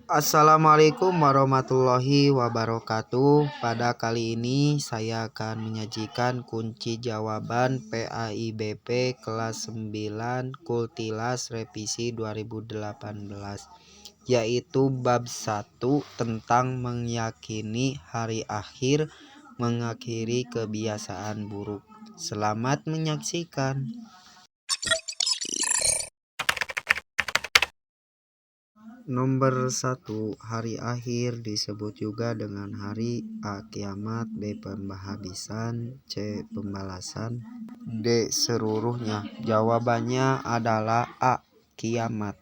Assalamualaikum warahmatullahi wabarakatuh. Pada kali ini saya akan menyajikan kunci jawaban PAIBP kelas 9 Kultilas revisi 2018, yaitu bab 1 tentang meyakini hari akhir mengakhiri kebiasaan buruk. Selamat menyaksikan. Nomor 1. Hari akhir disebut juga dengan hari A. Kiamat, B. Pembahagisan, C. Pembalasan, D. Seluruhnya. Jawabannya adalah A. Kiamat.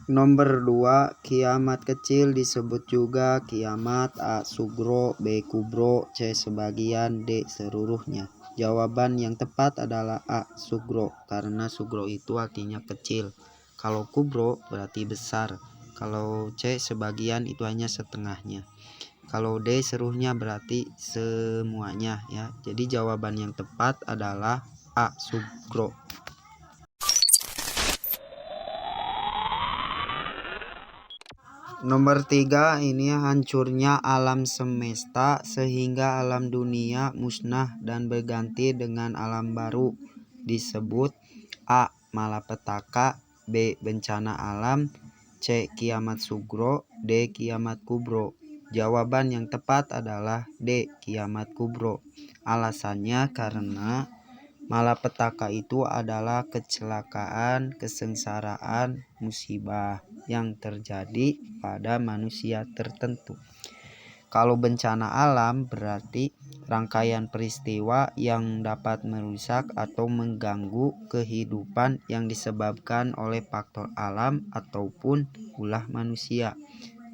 Nomor 2. Kiamat kecil disebut juga kiamat, A. Sugro, B. Kubro, C. Sebagian, D. Seluruhnya. Jawaban yang tepat adalah A. Sugro, karena sugro itu artinya kecil. Kalau kubro berarti besar. Kalau C. Sebagian itu hanya setengahnya. Kalau D. Seluruhnya berarti semuanya ya. Jadi jawaban yang tepat adalah A. Sugro. Nomor 3, ini hancurnya alam semesta sehingga alam dunia musnah dan berganti dengan alam baru disebut A. Malapetaka, B. Bencana alam, C. Kiamat sugro, D. Kiamat kubro. Jawaban yang tepat adalah D. Kiamat kubro. Alasannya karena malapetaka itu adalah kecelakaan, kesengsaraan, musibah yang terjadi pada manusia tertentu. Kalau bencana alam berarti rangkaian peristiwa yang dapat merusak atau mengganggu kehidupan yang disebabkan oleh faktor alam ataupun ulah manusia.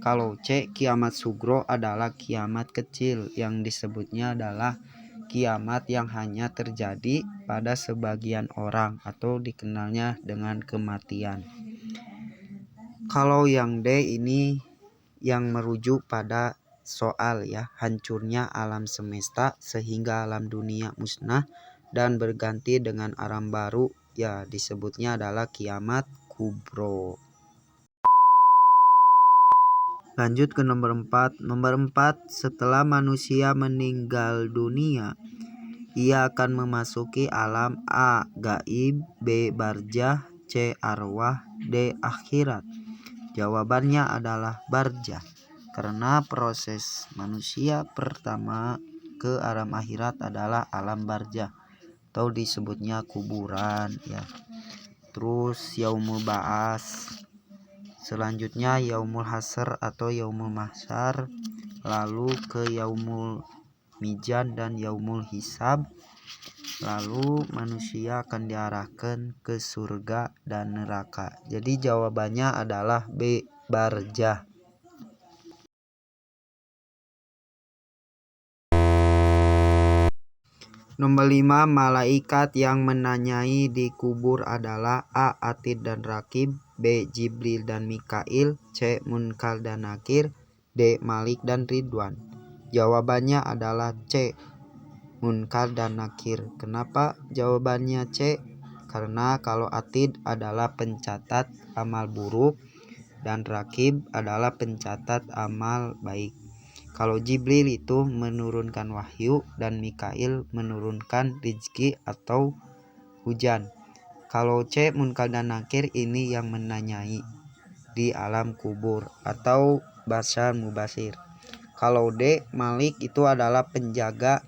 Kalau C. Kiamat sugro adalah kiamat kecil yang disebutnya adalah kiamat yang hanya terjadi pada sebagian orang atau dikenalnya dengan kematian. Kalau yang D ini yang merujuk pada soal ya, hancurnya alam semesta sehingga alam dunia musnah dan berganti dengan alam baru, ya disebutnya adalah kiamat kubro. Lanjut ke nomor 4. Nomor 4, setelah manusia meninggal dunia, ia akan memasuki alam A. Gaib, B. Barzah, C. Arwah, D. Akhirat. Jawabannya adalah barzah, karena proses manusia pertama ke alam akhirat adalah alam barzah atau disebutnya kuburan ya. Terus yaumul ba'as, selanjutnya yaumul hasr atau yaumul mahsyar, lalu ke yaumul mizan dan yaumul hisab. Lalu manusia akan diarahkan ke surga dan neraka. Jadi jawabannya adalah B. Barzah. Nomor 5, malaikat yang menanyai di kubur adalah A. Atid dan Rakib, B. Jibril dan Mikail, C. Munkar dan Nakir, D. Malik dan Ridwan. Jawabannya adalah C. Munkar dan Nakir. Kenapa jawabannya C? Karena kalau Atid adalah pencatat amal buruk dan Rakib adalah pencatat amal baik. Kalau Jibril itu menurunkan wahyu dan Mikail menurunkan rizki atau hujan. Kalau C. Munkar dan Nakir ini yang menanyai di alam kubur atau basyar mubasir. Kalau D. Malik itu adalah penjaga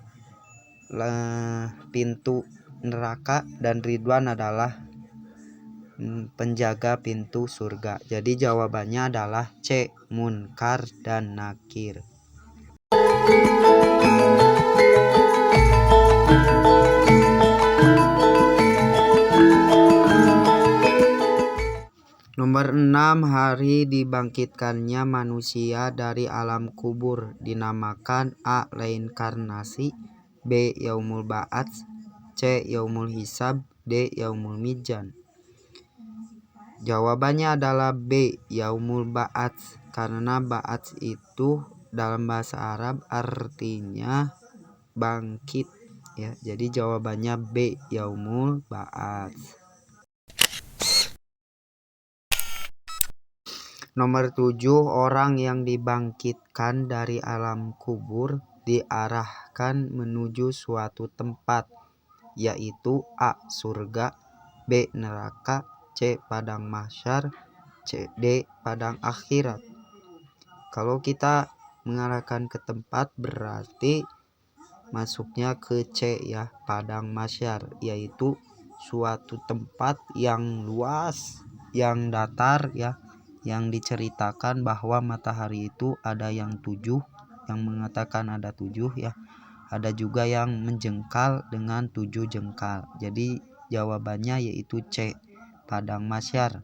pintu neraka dan Ridwan adalah penjaga pintu surga. Jadi jawabannya adalah C. Munkar dan Nakir. Nomor 6, hari dibangkitkannya manusia dari alam kubur dinamakan A. Reinkarnasi, B. Yaumul Ba'ats, C. Yaumul Hisab, D. Yaumul Mizan. Jawabannya adalah B. Yaumul Ba'ats, karena Ba'ats itu dalam bahasa Arab artinya bangkit ya. Jadi jawabannya B. Yaumul Ba'ats. Nomor 7, orang yang dibangkitkan dari alam kubur diarahkan menuju suatu tempat, yaitu A. surga, B. neraka, C. padang mahsyar, D. padang akhirat. Kalau kita mengarahkan ke tempat berarti masuknya ke C ya, padang mahsyar, yaitu suatu tempat yang luas, yang datar ya, yang diceritakan bahwa matahari itu ada yang 7, yang mengatakan ada 7 ya, ada juga yang menjengkal dengan 7 jengkal. Jadi jawabannya yaitu C, padang mahsyar.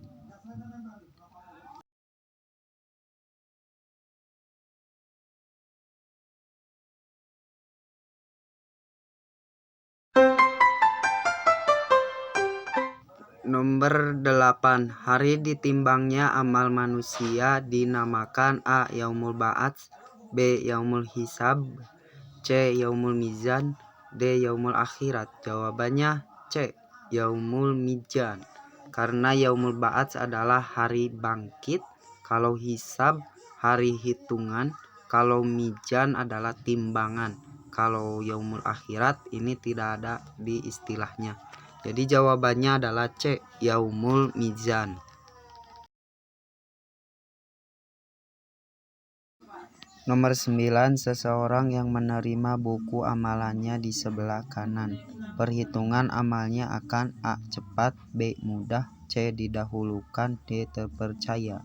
Nomor 8, hari ditimbangnya amal manusia dinamakan A. yaumul ba'ats, B. yaumul hisab, C. yaumul mizan, D. yaumul akhirat. Jawabannya C. yaumul mizan. Karena yaumul ba'ats adalah hari bangkit, kalau hisab hari hitungan, kalau mizan adalah timbangan. Kalau yaumul akhirat ini tidak ada di istilahnya. Jadi jawabannya adalah C. yaumul mizan. Nomor 9, seseorang yang menerima buku amalannya di sebelah kanan. Perhitungan amalnya akan A. cepat, B. mudah, C. didahulukan, D. terpercaya.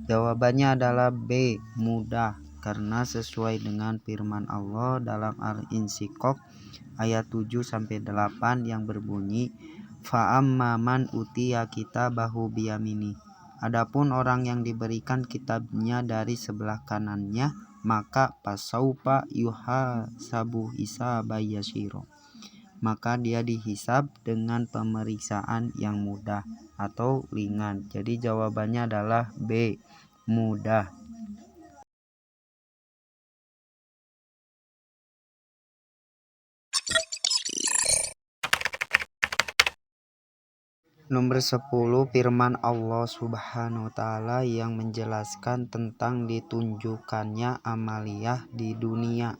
Jawabannya adalah B. mudah, karena sesuai dengan firman Allah dalam Al-Insyiqaq ayat 7-8 yang berbunyi, fa'amma man utiya kitabahu biyamini. Adapun orang yang diberikan kitabnya dari sebelah kanannya, maka pasaupa yuhasabu hisaba yasiro. Maka dia dihisab dengan pemeriksaan yang mudah atau ringan. Jadi jawabannya adalah B. mudah. Nomor 10, firman Allah Subhanahu wa taala yang menjelaskan tentang ditunjukkannya amaliyah di dunia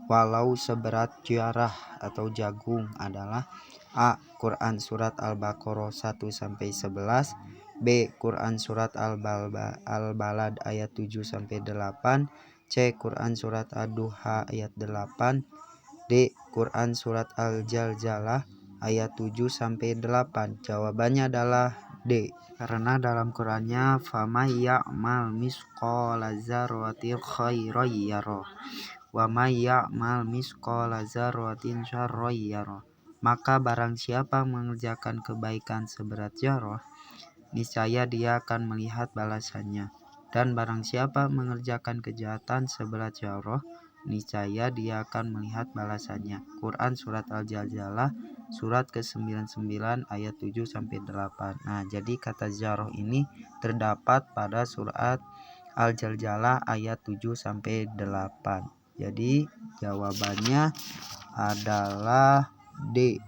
walau seberat jarah atau jagung adalah A. Quran surat Al-Baqarah 1-11, B. Quran surat Al-Balad ayat 7-8, C. Quran surat Ad-Duha ayat 8, D. Quran surat Al-Zalzalah ayat 7-8. Jawabannya adalah D. Karena dalam Qurannya famay ya'mal misqala dzarratin khairan yarah wa may ya'mal misqala dzarratin syarran yarah. Maka barang siapa mengerjakan kebaikan seberat zarah, niscaya dia akan melihat balasannya. Dan barang siapa mengerjakan kejahatan seberat zarah, niscaya dia akan melihat balasannya. Quran surat Al-Zalzalah surat ke-99 ayat 7-8. Nah, jadi kata zarah ini terdapat pada surat Al-Zalzalah ayat 7-8. Jadi jawabannya adalah D.